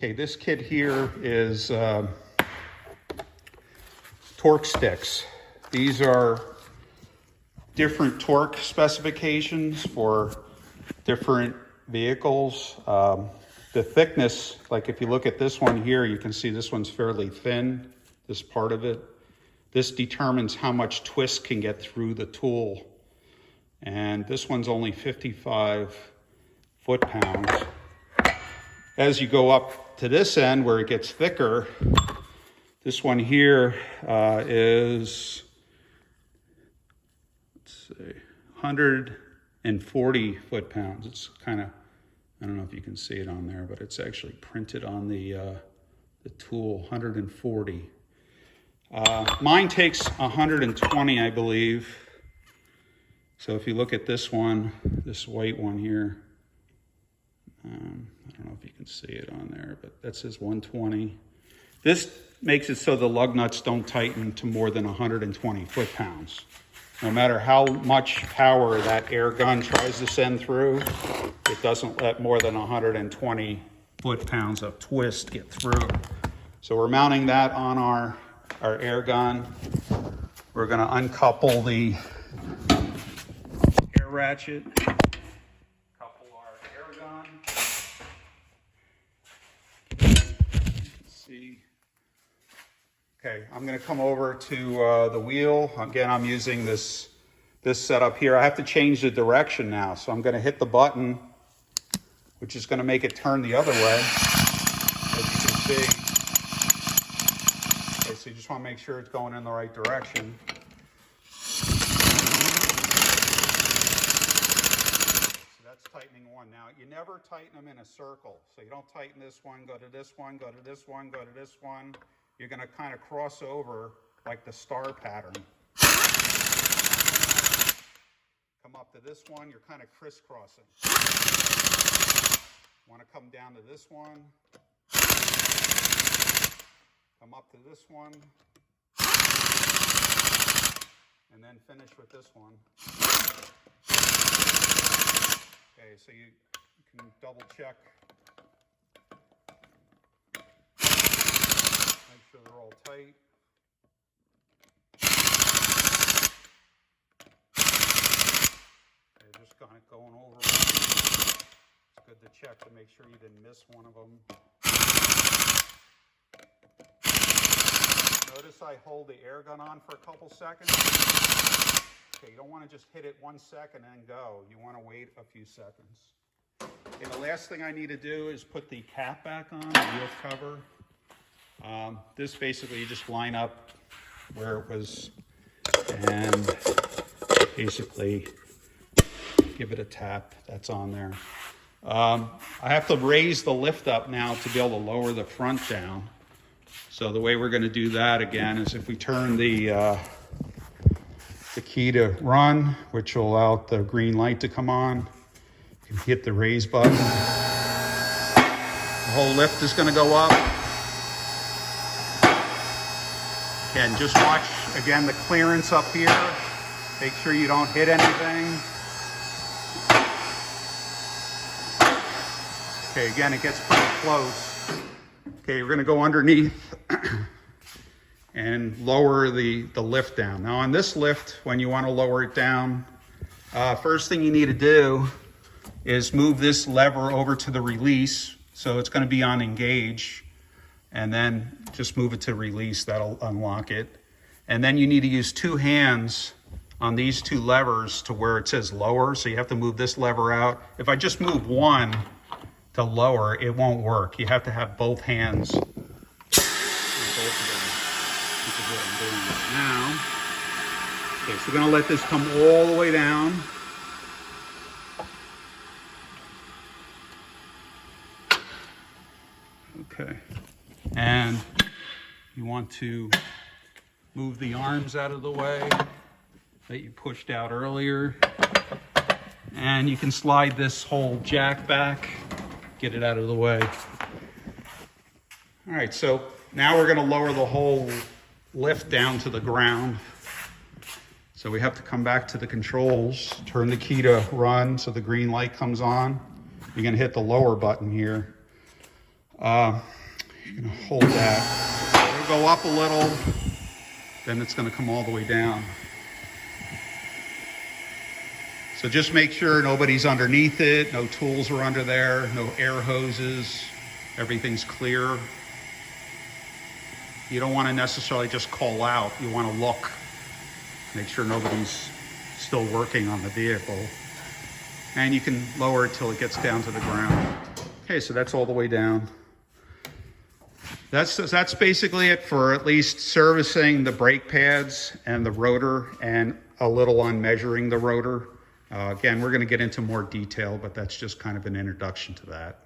Okay, this kit here is torque sticks. These are different torque specifications for different vehicles. The thickness, like if you look at this one here, you can see this one's fairly thin, this part of it. This determines how much twist can get through the tool. And this one's only 55 foot-pounds. As you go up to this end where it gets thicker, this one here is, let's see, 140 foot-pounds. It's kind of, I don't know if you can see it on there, but it's actually printed on the tool, 140. Mine takes 120, I believe. So if you look at this one, this white one here, I don't know if you can see it on there, but that says 120. This makes it so the lug nuts don't tighten to more than 120 foot-pounds. No matter how much power that air gun tries to send through, it doesn't let more than 120 foot-pounds of twist get through. So we're mounting that on our air gun. We're going to uncouple the air ratchet, couple our air gun. Let's see. Okay, I'm going to come over to the wheel. Again, I'm using this setup here. I have to change the direction now, so I'm going to hit the button, which is going to make it turn the other way, as you can see. Okay, so you just want to make sure it's going in the right direction. So that's tightening one. Now, you never tighten them in a circle. So you don't tighten this one, go to this one, go to this one, go to this one. You're going to kind of cross over like the star pattern. Come up to this one, you're kind of crisscrossing. Want to come down to this one. Come up to this one. And then finish with this one. Okay, so you can double check. Make sure they're all tight. Okay, just kind of going over. It's good to check to make sure you didn't miss one of them. Notice I hold the air gun on for a couple seconds. Okay, you don't want to just hit it 1 second and go. You want to wait a few seconds. Okay, the last thing I need to do is put the cap back on, the wheel cover. This basically you just line up where it was and basically give it a tap. That's on there. I have to raise the lift up now to be able to lower the front down. So the way we're going to do that again is if we turn the key to run, which will allow the green light to come on, you can hit the raise button. The whole lift is going to go up. And just watch, again, the clearance up here. Make sure you don't hit anything. Okay, again, it gets pretty close. Okay, we're gonna go underneath and lower the lift down. Now on this lift, when you wanna lower it down, first thing you need to do is move this lever over to the release. So it's gonna be on engage. And then just move it to release, that'll unlock it. And then you need to use 2 hands on these 2 levers to where it says lower. So you have to move this lever out. If I just move one to lower, it won't work. You have to have both hands. Both of them. This is what I'm doing right now. Okay, so we're gonna let this come all the way down. Okay. And you want to move the arms out of the way that you pushed out earlier. And you can slide this whole jack back, get it out of the way. All right, so now we're going to lower the whole lift down to the ground. So we have to come back to the controls, turn the key to run so the green light comes on. You're going to hit the lower button here. You're gonna hold that. It'll go up a little, then it's gonna come all the way down. So just make sure nobody's underneath it, no tools are under there, no air hoses, everything's clear. You don't want to necessarily just call out, you want to look, make sure nobody's still working on the vehicle. And you can lower it till it gets down to the ground. Okay, so that's all the way down. That's basically it for at least servicing the brake pads and the rotor, and a little on measuring the rotor. Again, we're going to get into more detail, but that's just kind of an introduction to that.